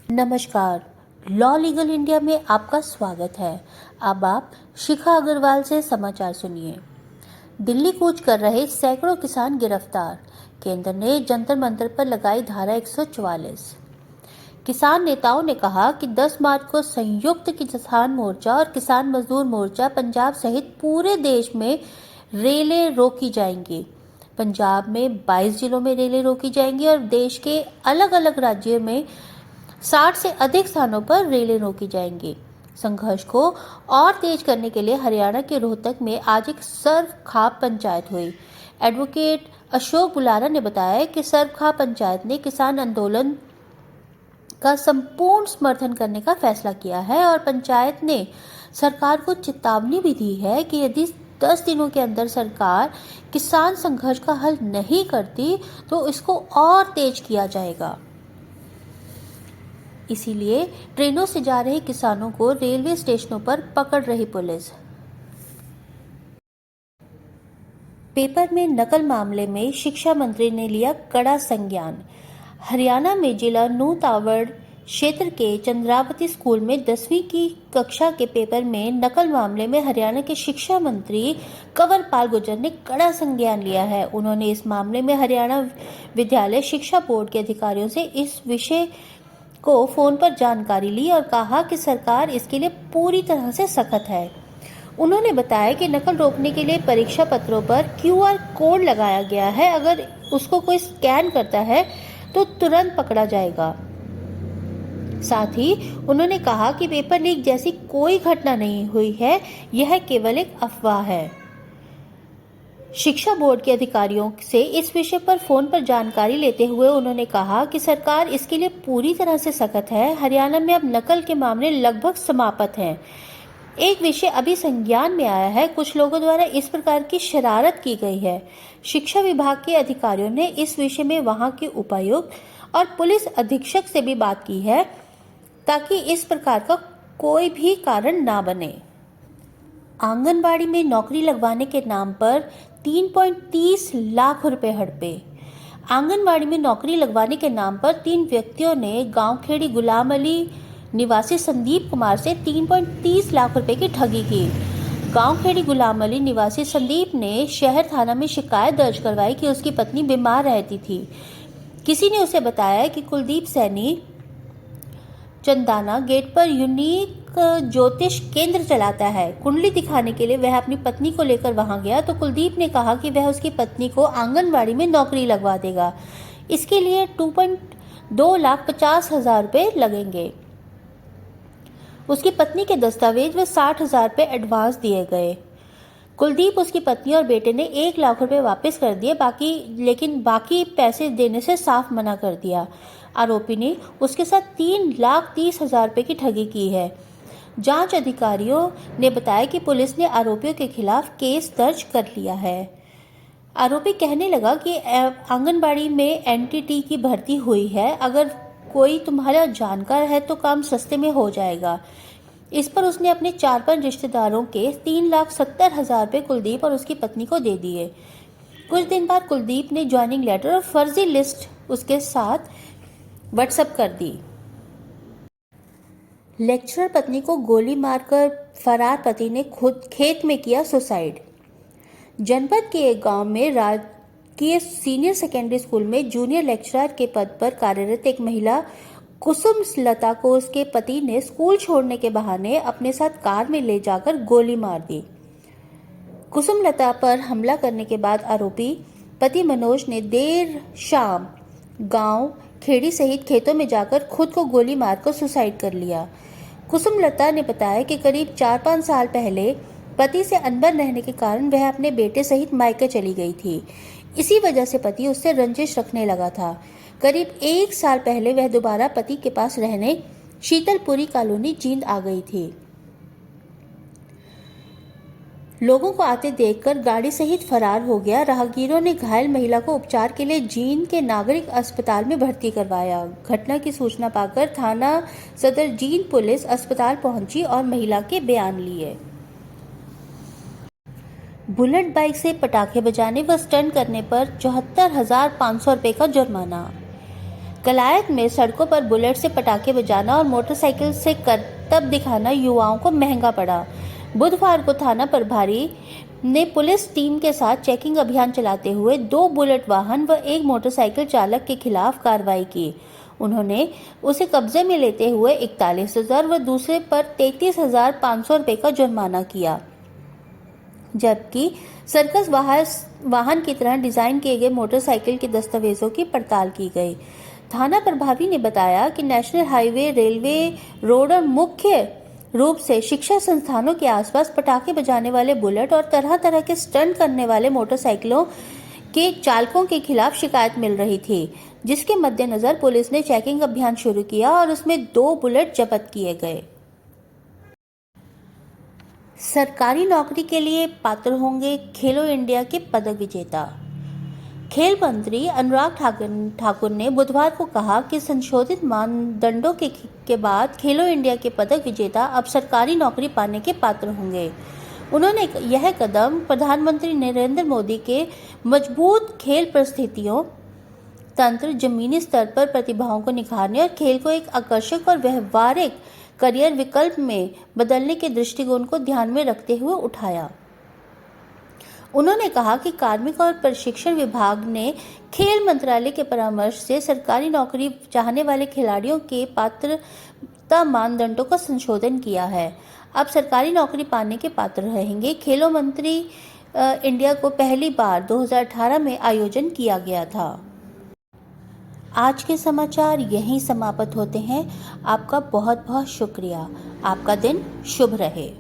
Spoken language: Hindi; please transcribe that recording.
नमस्कार। लॉ लीगल इंडिया में आपका स्वागत है। अब आप शिखा अग्रवाल से समाचार सुनिए। दिल्ली कूच कर रहे सैकड़ों किसान गिरफ्तार, केंद्र ने जंतर मंतर पर लगाई धारा 144। किसान नेताओं ने कहा कि 10 मार्च को संयुक्त किसान मोर्चा और किसान मजदूर मोर्चा पंजाब सहित पूरे देश में रेलें रोकी जाएंगी। पंजाब में 22 जिलों में रेलें रोकी जाएंगी और देश के अलग अलग राज्यों में 60 से अधिक स्थानों पर रेलें रोकी जाएंगी। संघर्ष को और तेज करने के लिए हरियाणा के रोहतक में आज एक सर्वखाप पंचायत हुई। एडवोकेट अशोक बुलारा ने बताया कि सर्वखाप पंचायत ने किसान आंदोलन का संपूर्ण समर्थन करने का फैसला किया है और पंचायत ने सरकार को चेतावनी भी दी है कि यदि 10 दिनों के अंदर सरकार किसान संघर्ष का हल नहीं करती तो इसको और तेज किया जाएगा। इसीलिए ट्रेनों से जा रहे किसानों को रेलवे स्टेशनों पर पकड़ रही पुलिस। पेपर में नकल मामले में शिक्षा मंत्री ने लिया कड़ा संज्ञान। हरियाणा में जिला नूतावड़ क्षेत्र के चंद्रावती स्कूल में 10वीं की कक्षा के पेपर में नकल मामले में हरियाणा के शिक्षा मंत्री कंवरपाल गुर्जर ने कड़ा संज्ञान लिया है। उन्होंने इस मामले में हरियाणा विद्यालय शिक्षा बोर्ड के अधिकारियों से इस विषय को फोन पर जानकारी ली और कहा कि सरकार इसके लिए पूरी तरह से सख्त है। उन्होंने बताया कि नकल रोकने के लिए परीक्षा पत्रों पर QR कोड लगाया गया है। अगर उसको कोई स्कैन करता है तो तुरंत पकड़ा जाएगा। साथ ही उन्होंने कहा कि पेपर लीक जैसी कोई घटना नहीं हुई है, यह केवल एक अफवाह है। शिक्षा बोर्ड के अधिकारियों से इस विषय पर फोन पर जानकारी लेते हुए उन्होंने कहा कि सरकार इसके लिए पूरी तरह से सख्त है। हरियाणा में अब नकल के मामले लगभग समाप्त हैं। एक विषय अभी संज्ञान में आया है, कुछ लोगों द्वारा इस प्रकार की शरारत की गई है। शिक्षा विभाग के अधिकारियों ने इस विषय में वहां के उपायुक्त और पुलिस अधीक्षक से भी बात की है ताकि इस प्रकार का कोई भी कारण ना बने। आंगनबाड़ी में नौकरी लगवाने के नाम पर 3.30 लाख रुपए हड़पे। आंगनबाड़ी में नौकरी लगवाने के नाम पर 3 व्यक्तियों ने गांव खेड़ी गुलाम अली निवासी संदीप कुमार से 3.30 लाख रुपए की ठगी की। गांव खेड़ी गुलाम अली निवासी संदीप ने शहर थाना में शिकायत दर्ज करवाई कि उसकी पत्नी बीमार रहती थी। किसी ने उसे बताया कि कुलदीप सैनी चंदाना गेट पर यूनिक ज्योतिष केंद्र चलाता है। कुंडली दिखाने के लिए वह अपनी पत्नी को लेकर वहां गया तो कुलदीप ने कहा कि वह उसकी पत्नी को आंगनबाड़ी में नौकरी लगवा देगा। इसके लिए 2,50,000 रुपए लगेंगे। उसकी पत्नी के दस्तावेज व 60,000 रुपए एडवांस दिए गए। कुलदीप, उसकी पत्नी और बेटे ने 1 लाख रुपए वापस कर दिए, लेकिन बाकी पैसे देने से साफ मना कर दिया। आरोपी ने उसके साथ 3,30,000 रुपए की ठगी की है। जांच अधिकारियों ने बताया कि पुलिस ने आरोपियों के खिलाफ केस दर्ज कर लिया है। आरोपी कहने लगा कि आंगनबाड़ी में NTT की भर्ती हुई है, अगर कोई तुम्हारा जानकार है तो काम सस्ते में हो जाएगा। इस पर उसने अपने 4-5 रिश्तेदारों के 3,70,000 रुपए कुलदीप और उसकी पत्नी को दे दिए। कुछ दिन बाद कुलदीप ने ज्वाइनिंग लेटर और फर्जी लिस्ट उसके साथ व्हाट्सएप कर दी। लेक्चरर पत्नी को गोली मारकर फरार पति ने खुद खेत में किया सुसाइड। जनपद के एक गांव में राजकीय सीनियर सेकेंडरी स्कूल में जूनियर लेक्चरर के पद पर कार्यरत एक महिला कुसुम लता को उसके पति ने स्कूल छोड़ने के बहाने अपने साथ कार में ले जाकर गोली मार दी। कुसुम लता पर हमला करने के बाद आरोपी पति मनोज ने देर शाम गांव खेड़ी सहित खेतों में जाकर खुद को गोली मारकर सुसाइड कर लिया। कुसुम लता ने बताया कि करीब 4-5 साल पहले पति से अनबन रहने के कारण वह अपने बेटे सहित मायके चली गई थी। इसी वजह से पति उससे रंजिश रखने लगा था। करीब 1 साल पहले वह दोबारा पति के पास रहने शीतलपुरी कॉलोनी जींद आ गई थी। लोगों को आते देखकर गाड़ी सहित फरार हो गया। राहगीरों ने घायल महिला को उपचार के लिए जींद के नागरिक अस्पताल में भर्ती करवाया। घटना की सूचना पाकर थाना सदर जींद पुलिस अस्पताल पहुंची और महिला के बयान लिए। बुलेट बाइक से पटाखे बजाने व स्टंट करने पर 74,500 रुपए का जुर्माना। कलायत में सड़कों पर बुलेट से पटाखे बजाना और मोटरसाइकिल से करतब दिखाना युवाओं को महंगा पड़ा। बुधवार को थाना प्रभारी ने पुलिस टीम के साथ चेकिंग अभियान चलाते हुए 2 बुलेट वाहन व एक मोटरसाइकिल चालक के खिलाफ कार्रवाई की। उन्होंने उसे कब्जे में लेते हुए 41,000 व दूसरे पर 33,500 रुपये का जुर्माना किया, जबकि सर्कस वाहन की तरह डिजाइन किए गए मोटरसाइकिल के दस्तावेजों की पड़ताल की गई। थाना प्रभारी ने बताया कि नेशनल हाईवे, रेलवे रोड और मुख्य रूप से शिक्षा संस्थानों के आसपास पटाखे बजाने वाले बुलेट और तरह तरह के स्टंट करने वाले मोटरसाइकिलों के चालकों के खिलाफ शिकायत मिल रही थी, जिसके मद्देनजर पुलिस ने चेकिंग अभियान शुरू किया और उसमें 2 बुलेट जब्त किए गए। सरकारी नौकरी के लिए पात्र होंगे खेलो इंडिया के पदक विजेता। खेल मंत्री अनुराग ठाकुर ने बुधवार को कहा कि संशोधित मानदंडों के बाद खेलो इंडिया के पदक विजेता अब सरकारी नौकरी पाने के पात्र होंगे। उन्होंने यह कदम प्रधानमंत्री नरेंद्र मोदी के मजबूत खेल परिस्थितियों तंत्र, जमीनी स्तर पर प्रतिभाओं को निखारने और खेल को एक आकर्षक और व्यवहारिक करियर विकल्प में बदलने के दृष्टिकोण को ध्यान में रखते हुए उठाया। उन्होंने कहा कि कार्मिक और प्रशिक्षण विभाग ने खेल मंत्रालय के परामर्श से सरकारी नौकरी चाहने वाले खिलाड़ियों के पात्रता मानदंडों का संशोधन किया है। अब सरकारी नौकरी पाने के पात्र रहेंगे। खेलो मंत्री इंडिया को पहली बार 2018 में आयोजन किया गया था। आज के समाचार यहीं समाप्त होते हैं। आपका बहुत बहुत शुक्रिया। आपका दिन शुभ रहे।